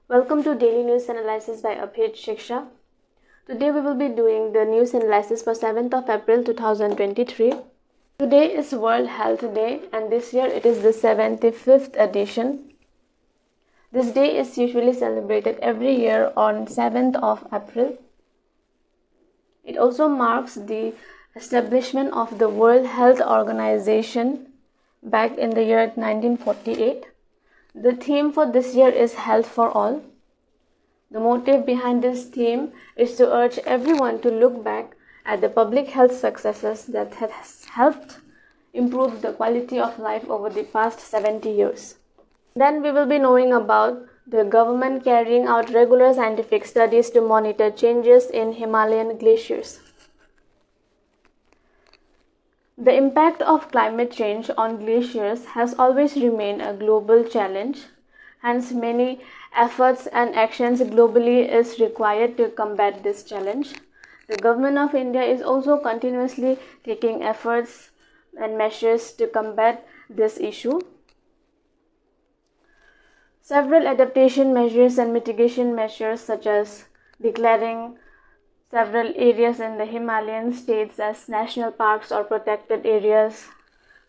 Welcome to Daily News Analysis by Shiksha. Today we will be doing the news analysis for 7th of April 2023. Today is World Health Day and this year it is the 75th edition. This day is usually celebrated every year on 7th of April. It also marks the establishment of the World Health Organization back in the year 1948. The theme for this year is Health for All. The motive behind this theme is to urge everyone to look back at the public health successes that has helped improve the quality of life over the past 70 years. Then we will be knowing about the government carrying out regular scientific studies to monitor changes in Himalayan glaciers. The impact of climate change on glaciers has always remained a global challenge. Hence, many efforts and actions globally is required to combat this challenge. The government of India is also continuously taking efforts and measures to combat this issue. Several adaptation measures and mitigation measures, such as declaring several areas in the Himalayan states as national parks or protected areas,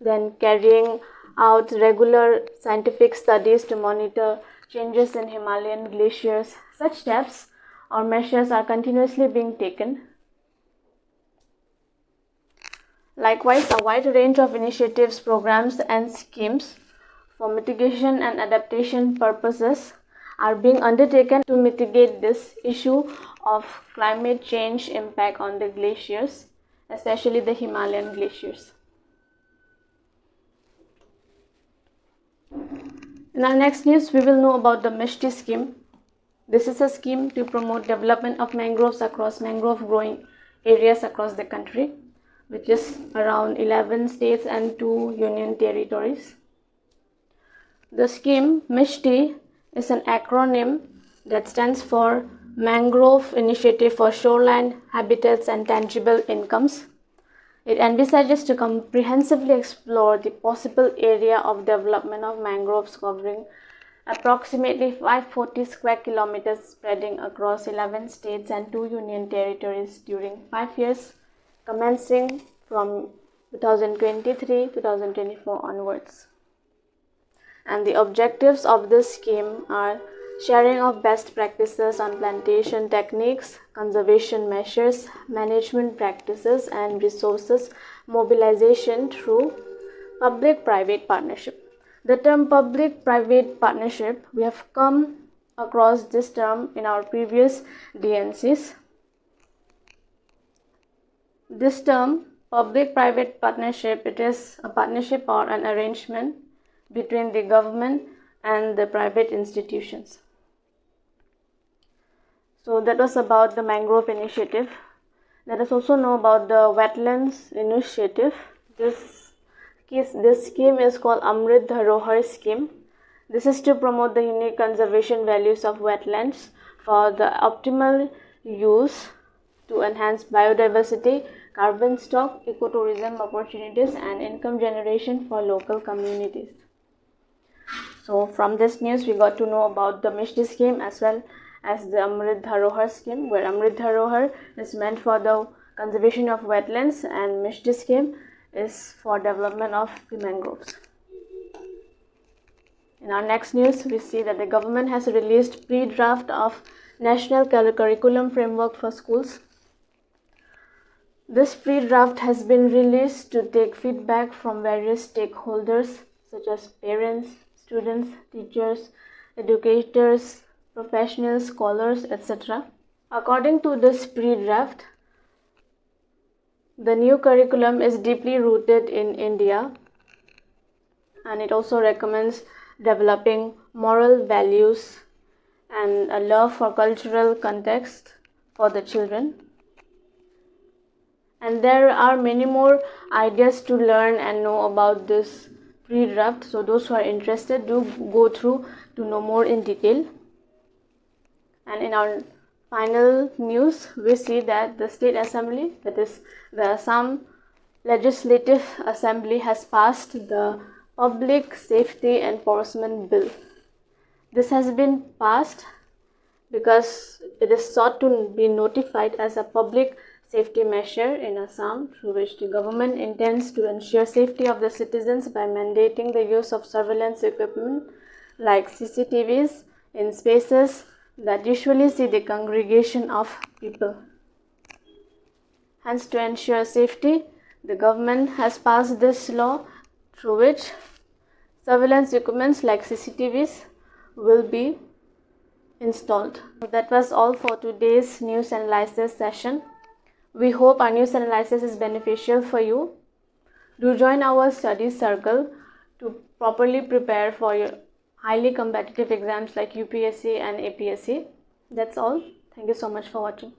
then carrying out regular scientific studies to monitor changes in Himalayan glaciers. Such steps or measures are continuously being taken. Likewise, a wide range of initiatives, programs, and schemes for mitigation and adaptation purposes are being undertaken to mitigate this issue of climate change impact on the glaciers, especially the Himalayan glaciers. In our next news, we will know about the MISHTI scheme. This is a scheme to promote development of mangroves across mangrove growing areas across the country, which is around 11 states and 2 union territories. The scheme MISHTI is an acronym that stands for Mangrove Initiative for Shoreline Habitats and Tangible Incomes. It envisages to comprehensively explore the possible area of development of mangroves covering approximately 540 square kilometers spreading across 11 states and 2 union territories during 5 years, commencing from 2023-2024 onwards. And the objectives of this scheme are sharing of best practices on plantation techniques, conservation measures, management practices, and resources mobilization through public-private partnership. The term public-private partnership, we have come across this term in our previous DNCs. This term, public-private partnership, it is a partnership or an arrangement between the government and the private institutions. So that was about the mangrove initiative. Let us also know about the wetlands initiative. This scheme is called Amrit Dharohar scheme. This is to promote the unique conservation values of wetlands for the optimal use to enhance biodiversity, carbon stock, ecotourism opportunities, and income generation for local communities. So from this news, we got to know about the MISHTI scheme as well as the Amrit Dharohar scheme, where Amrit Dharohar is meant for the conservation of wetlands and MISHTI scheme is for development of the mangroves. In our next news, we see that the government has released pre-draft of National Curriculum Framework for Schools. This pre-draft has been released to take feedback from various stakeholders such as parents, students, teachers, educators, professionals, scholars, etc. According to this pre-draft, the new curriculum is deeply rooted in India, and it also recommends developing moral values and a love for cultural context for the children. And there are many more ideas to learn and know about this pre-draft, so those who are interested do go through to know more in detail. And in our final news, we see that the State Assembly, that is the Assam Legislative Assembly, has passed the Public Safety Enforcement Bill. This has been passed because it is sought to be notified as a public safety measure in Assam, through which the government intends to ensure safety of the citizens by mandating the use of surveillance equipment like CCTVs in spaces that usually see the congregation of people. Hence, to ensure safety, the government has passed this law through which surveillance equipments like CCTVs will be installed. That was all for today's news analysis session. We hope our news analysis is beneficial for you. Do join our study circle to properly prepare for your highly competitive exams like UPSC and APSC. That's all. Thank you so much for watching.